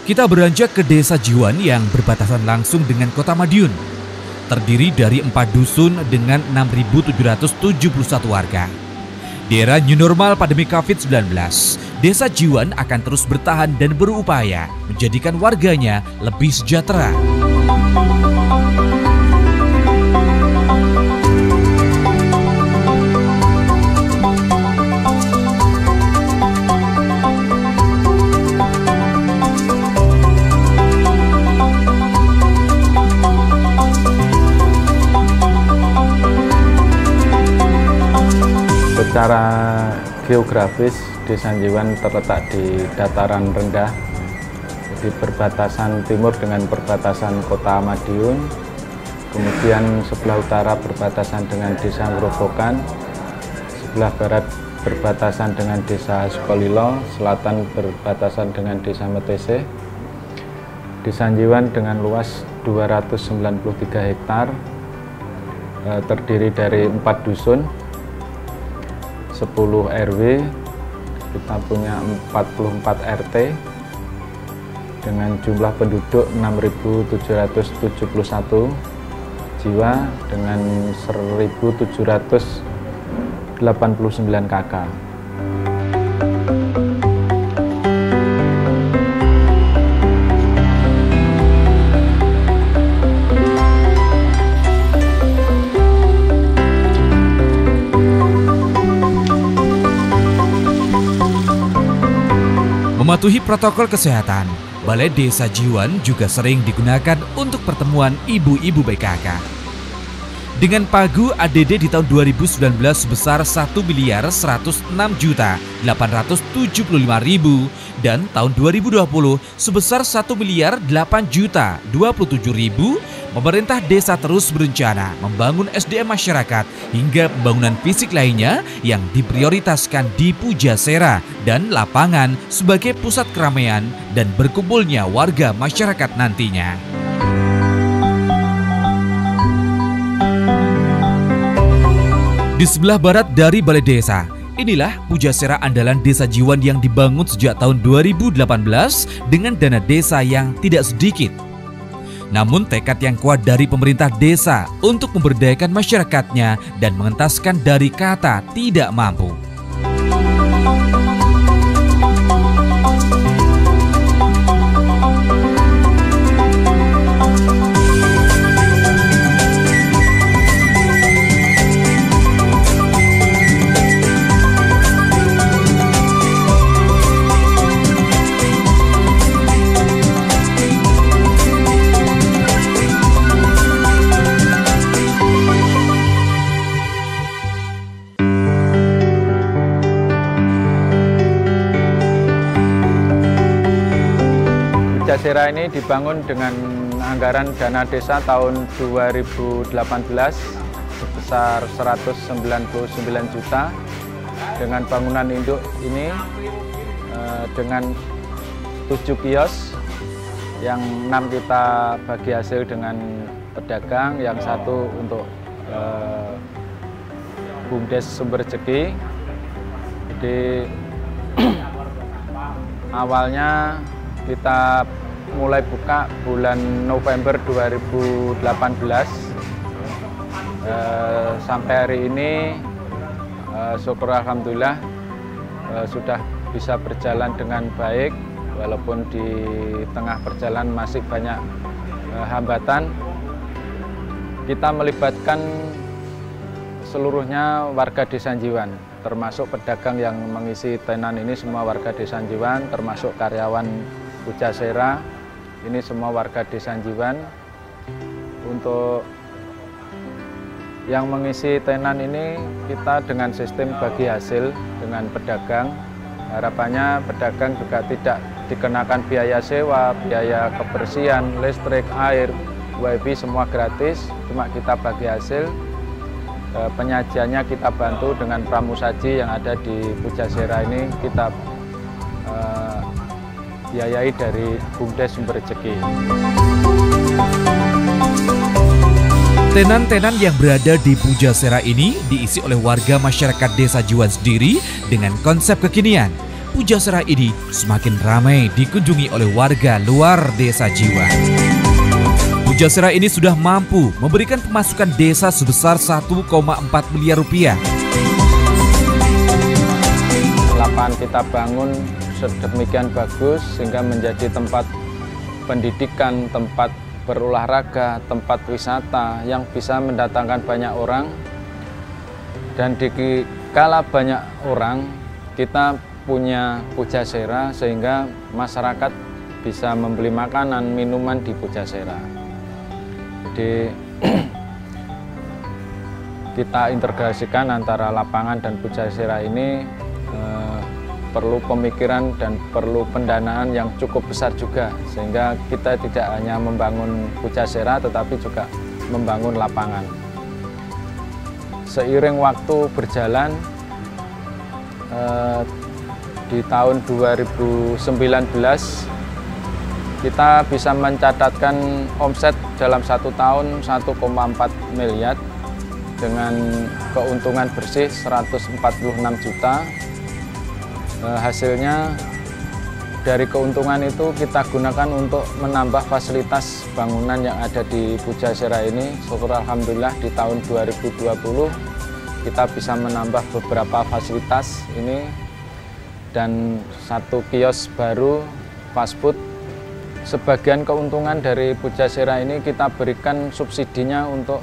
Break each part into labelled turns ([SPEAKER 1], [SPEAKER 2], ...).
[SPEAKER 1] Kita beranjak ke Desa Jiwan yang berbatasan langsung dengan Kota Madiun. Terdiri dari 4 dusun dengan 6.771 warga. Di era new normal pandemi COVID-19, Desa Jiwan akan terus bertahan dan berupaya menjadikan warganya lebih sejahtera.
[SPEAKER 2] Secara geografis, Desa Jiwan terletak di dataran rendah, di perbatasan timur dengan perbatasan Kota Madiun, kemudian sebelah utara berbatasan dengan Desa Ngrobogan, sebelah barat berbatasan dengan Desa Sukolilo, selatan berbatasan dengan Desa Metese. Desa Jiwan dengan luas 293 hektar, terdiri dari 4 dusun, 10 RW, kita punya 44 RT dengan jumlah penduduk 6.771 jiwa dengan 1.789 KK.
[SPEAKER 1] Mematuhi protokol kesehatan, Balai Desa Jiwan juga sering digunakan untuk pertemuan ibu-ibu PKK. Dengan pagu ADD di tahun 2019 sebesar 1.106.875.000 dan tahun 2020 sebesar 1.008.027.000, pemerintah desa terus berencana membangun SDM masyarakat hingga pembangunan fisik lainnya yang diprioritaskan di Pujasera dan lapangan sebagai pusat keramaian dan berkumpulnya warga masyarakat nantinya. Di sebelah barat dari Balai Desa, inilah Pujasera andalan Desa Jiwan yang dibangun sejak tahun 2018 dengan dana desa yang tidak sedikit. Namun tekad yang kuat dari pemerintah desa untuk memberdayakan masyarakatnya dan mengentaskan dari kata tidak mampu.
[SPEAKER 2] Pujasera ini dibangun dengan anggaran dana desa tahun 2018 sebesar 199 juta. Dengan bangunan induk ini dengan 7 kios, yang 6 kita bagi hasil dengan pedagang, yang 1 untuk BUMDes Sumberjeki. Jadi awalnya kita mulai buka bulan November 2018, sampai hari ini syukur alhamdulillah sudah bisa berjalan dengan baik, walaupun di tengah perjalanan masih banyak hambatan. Kita melibatkan seluruhnya warga Desa Jiwan, termasuk pedagang yang mengisi tenan ini semua warga Desa Jiwan, termasuk karyawan Pujasera, ini semua warga Desa Jiwan. Untuk yang mengisi tenan ini kita dengan sistem bagi hasil dengan pedagang. Harapannya pedagang juga tidak dikenakan biaya sewa, biaya kebersihan, listrik, air, WiFi semua gratis, cuma kita bagi hasil. Penyajiannya kita bantu dengan pramusaji yang ada di Pujasera ini, kita biayai dari BUMDes Sumberjeki.
[SPEAKER 1] Tenan-tenan yang berada di Pujasera ini diisi oleh warga masyarakat Desa Jiwan sendiri dengan konsep kekinian. Pujasera ini semakin ramai dikunjungi oleh warga luar Desa Jiwan. Pujasera ini sudah mampu memberikan pemasukan desa sebesar 1,4 miliar rupiah.
[SPEAKER 2] Lapangan kita bangun sedemikian bagus sehingga menjadi tempat pendidikan, tempat berolahraga, tempat wisata yang bisa mendatangkan banyak orang. Dan di kala banyak orang, kita punya Pujasera sehingga masyarakat bisa membeli makanan, minuman di Pujasera. Jadi kita integrasikan antara lapangan dan Pujasera ini perlu pemikiran dan perlu pendanaan yang cukup besar juga, sehingga kita tidak hanya membangun Pujasera tetapi juga membangun lapangan. Seiring waktu berjalan, di tahun 2019 kita bisa mencatatkan omset dalam 1 tahun 1,4 miliar dengan keuntungan bersih 146 juta. Hasilnya dari keuntungan itu kita gunakan untuk menambah fasilitas bangunan yang ada di Pujasera ini. Syukur alhamdulillah di tahun 2020 kita bisa menambah beberapa fasilitas ini dan 1 kios baru fast food. Sebagian keuntungan dari Pujasera ini kita berikan subsidinya untuk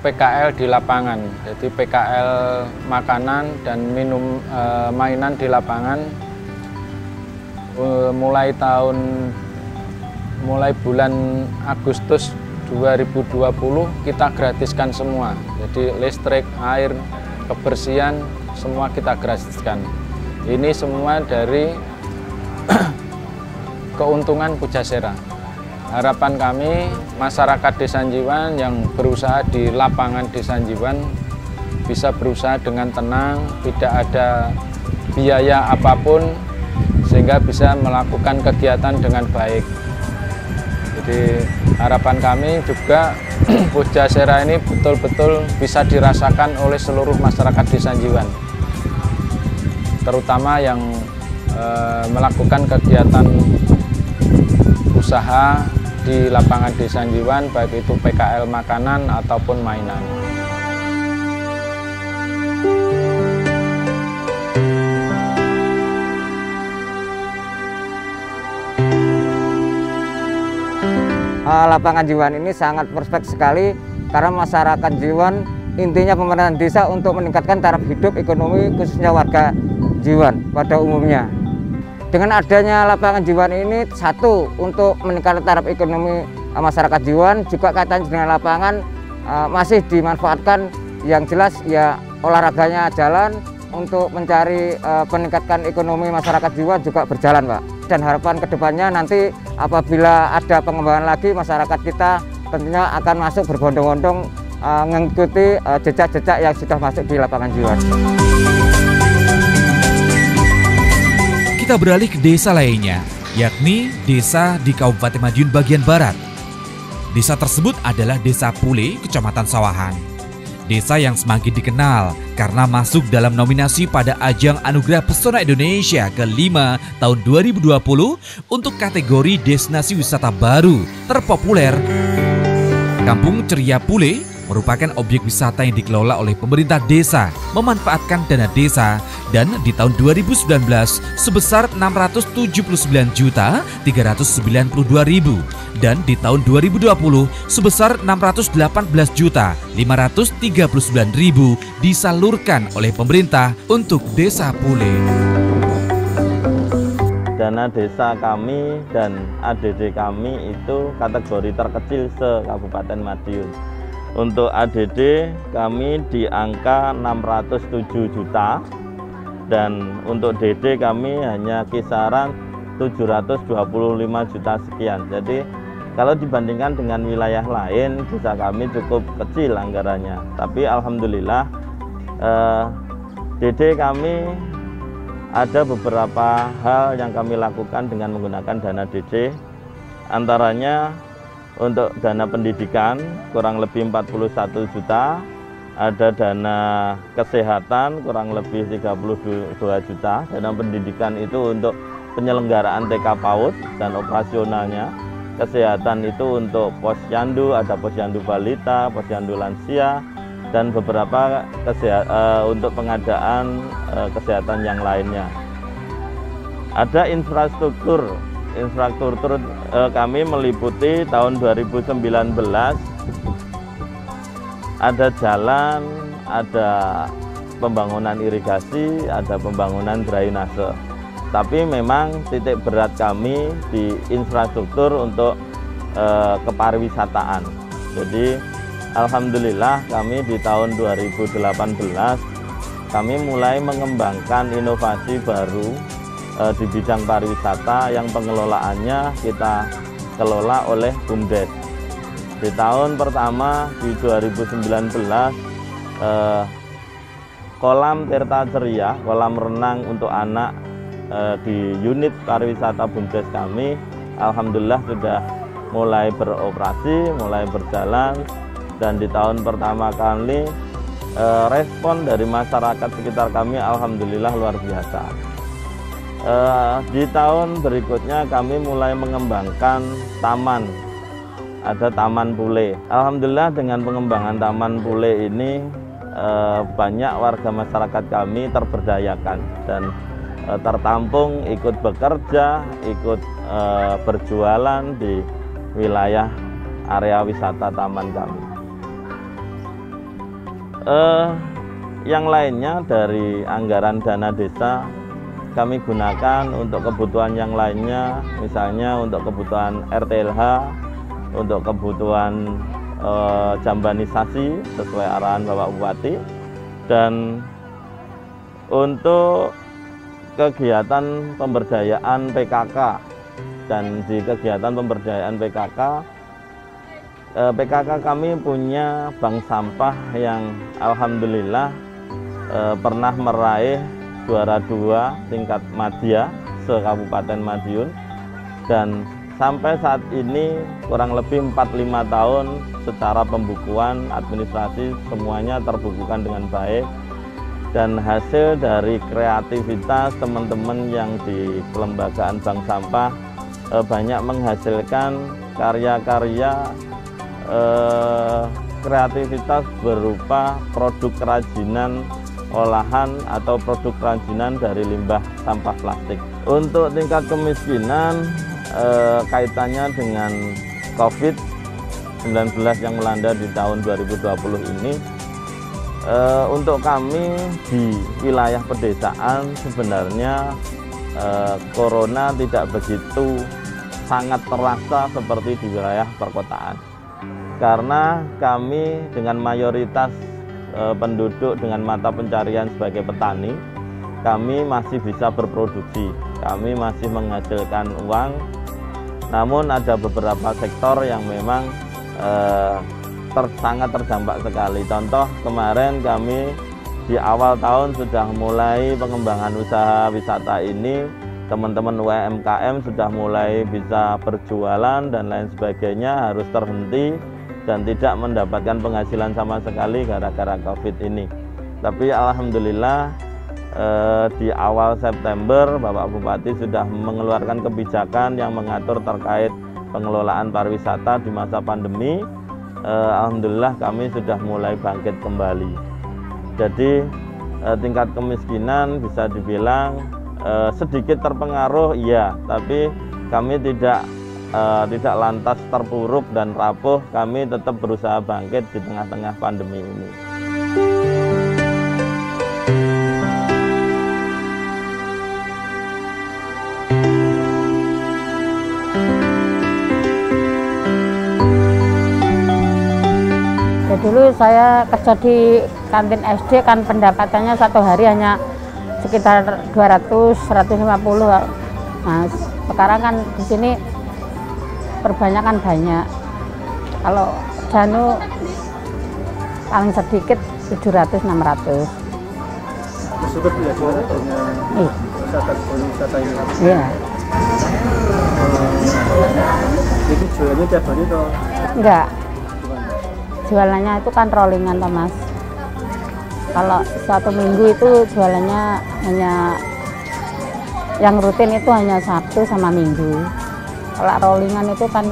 [SPEAKER 2] PKL di lapangan, jadi PKL makanan dan mainan di lapangan. Mulai bulan Agustus 2020 kita gratiskan semua, jadi listrik, air, kebersihan semua kita gratiskan. Ini semua dari keuntungan Pujasera. Harapan kami masyarakat Desa Jiwan yang berusaha di lapangan Desa Jiwan bisa berusaha dengan tenang, tidak ada biaya apapun, sehingga bisa melakukan kegiatan dengan baik. Jadi harapan kami juga Pujasera ini betul-betul bisa dirasakan oleh seluruh masyarakat Desa Jiwan, terutama yang melakukan kegiatan usaha di lapangan Desa Jiwan, baik itu PKL makanan ataupun mainan.
[SPEAKER 3] Lapangan Jiwan ini sangat prospek sekali karena masyarakat Jiwan, intinya pemerintahan desa untuk meningkatkan taraf hidup ekonomi khususnya warga Jiwan pada umumnya. Dengan adanya lapangan Jiwan ini, satu untuk meningkatkan taraf ekonomi masyarakat Jiwan, juga kaitannya dengan lapangan masih dimanfaatkan, yang jelas ya olahraganya jalan untuk mencari peningkatan ekonomi masyarakat Jiwan juga berjalan, Pak. Dan harapan kedepannya nanti apabila ada pengembangan lagi, masyarakat kita tentunya akan masuk berbondong-bondong mengikuti jejak-jejak yang sudah masuk di lapangan Jiwan.
[SPEAKER 1] Kita beralih ke desa lainnya, yakni desa di Kabupaten Madiun bagian barat. Desa tersebut adalah Desa Pule, Kecamatan Sawahan. Desa yang semakin dikenal karena masuk dalam nominasi pada Ajang Anugerah Pesona Indonesia ke-5 tahun 2020 untuk kategori Destinasi Wisata Baru Terpopuler. Kampung Ceria Pule merupakan objek wisata yang dikelola oleh pemerintah desa, memanfaatkan dana desa, dan di tahun 2019 sebesar 679.392.000 dan di tahun 2020 sebesar 618.539.000 disalurkan oleh pemerintah untuk Desa Pule.
[SPEAKER 4] Dana desa kami dan ADD kami itu kategori terkecil se-Kabupaten Madiun. Untuk ADD kami di angka 607 juta dan untuk DD kami hanya kisaran 725 juta sekian. Jadi kalau dibandingkan dengan wilayah lain, desa kami cukup kecil anggarannya. Tapi alhamdulillah DD kami ada beberapa hal yang kami lakukan dengan menggunakan dana DD. Antaranya untuk dana pendidikan kurang lebih 41 juta, ada dana kesehatan kurang lebih 32 juta, dana pendidikan itu untuk penyelenggaraan TK PAUD dan operasionalnya, kesehatan itu untuk posyandu, ada posyandu balita, posyandu lansia, dan beberapa untuk pengadaan kesehatan yang lainnya. Ada infrastruktur kami meliputi tahun 2019 ada jalan, ada pembangunan irigasi, ada pembangunan drainase. Tapi memang titik berat kami di infrastruktur untuk kepariwisataan. Jadi alhamdulillah kami di tahun 2018 kami mulai mengembangkan inovasi baru di bidang pariwisata yang pengelolaannya kita kelola oleh BUMDes. Di tahun pertama di 2019 kolam Tirta Ceria, kolam renang untuk anak di unit pariwisata BUMDes kami alhamdulillah sudah mulai beroperasi, mulai berjalan, dan di tahun pertama kali respon dari masyarakat sekitar kami alhamdulillah luar biasa. Di tahun berikutnya kami mulai mengembangkan taman. Ada Taman Pule. Alhamdulillah dengan pengembangan Taman Pule ini banyak warga masyarakat kami terberdayakan dan tertampung, ikut bekerja, ikut berjualan di wilayah area wisata taman kami. Yang lainnya dari anggaran dana desa kami gunakan untuk kebutuhan yang lainnya, misalnya untuk kebutuhan RTLH, untuk kebutuhan jambanisasi sesuai arahan Bapak Bupati, dan untuk kegiatan pemberdayaan PKK. Dan di kegiatan pemberdayaan PKK kami punya bank sampah yang alhamdulillah pernah meraih juara 2 tingkat madya se-Kabupaten Madiun, dan sampai saat ini kurang lebih 4-5 tahun secara pembukuan administrasi semuanya terbukukan dengan baik, dan hasil dari kreativitas teman-teman yang di kelembagaan bank sampah banyak menghasilkan karya-karya kreativitas berupa produk kerajinan olahan atau produk kerajinan dari limbah sampah plastik. Untuk tingkat kemiskinan kaitannya dengan COVID-19 yang melanda di tahun 2020 ini, untuk kami di wilayah pedesaan sebenarnya corona tidak begitu sangat terasa seperti di wilayah perkotaan, karena kami dengan mayoritas penduduk dengan mata pencarian sebagai petani, kami masih bisa berproduksi, kami masih menghasilkan uang. Namun ada beberapa sektor yang memang sangat terdampak sekali. Contoh kemarin kami di awal tahun sudah mulai pengembangan usaha wisata ini, teman-teman UMKM sudah mulai bisa berjualan dan lain sebagainya, harus terhenti dan tidak mendapatkan penghasilan sama sekali gara-gara COVID ini. Tapi alhamdulillah di awal September Bapak Bupati sudah mengeluarkan kebijakan yang mengatur terkait pengelolaan pariwisata di masa pandemi. Alhamdulillah kami sudah mulai bangkit kembali. Jadi tingkat kemiskinan bisa dibilang sedikit terpengaruh, iya, tapi kami tidak lantas terpuruk dan rapuh, kami tetap berusaha bangkit di tengah-tengah pandemi ini.
[SPEAKER 5] Ya, dulu saya kerja di kantin SD kan pendapatannya satu hari hanya sekitar 200-150, Mas. Sekarang kan di sini perbanyakan banyak. Kalau Janu paling sedikit 700-600.
[SPEAKER 6] Sudah biasa dengan wisata ini.
[SPEAKER 5] Iya.
[SPEAKER 6] Jadi jualannya tiap hari toh?
[SPEAKER 5] Enggak. Jualannya itu kan rollingan toh, Mas. Kalau satu minggu itu jualannya hanya yang rutin itu hanya Sabtu sama Minggu. Kalau rollingan itu kan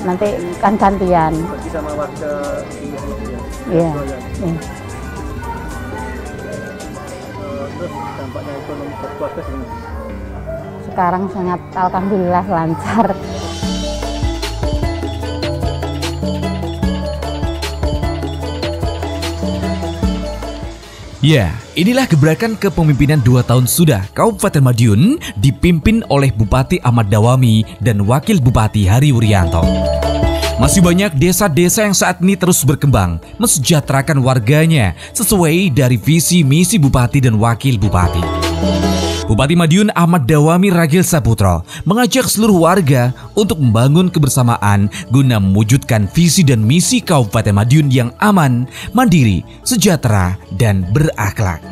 [SPEAKER 5] nanti kan gantian.
[SPEAKER 6] Bagi sama warga ini ya?
[SPEAKER 5] Iya. Iya.
[SPEAKER 6] Terus dampaknya ekonomi buat keluarga gimana?
[SPEAKER 5] Sekarang sangat alhamdulillah lancar.
[SPEAKER 1] Ya, inilah gebrakan kepemimpinan 2 tahun sudah Kabupaten Madiun dipimpin oleh Bupati Ahmad Dawami dan Wakil Bupati Hari Wuryanto. Masih banyak desa-desa yang saat ini terus berkembang, mensejahterakan warganya sesuai dari visi misi Bupati dan Wakil Bupati. Bupati Madiun Ahmad Dawami Ragil Saputro mengajak seluruh warga untuk membangun kebersamaan guna mewujudkan visi dan misi Kabupaten Madiun yang aman, mandiri, sejahtera, dan berakhlak.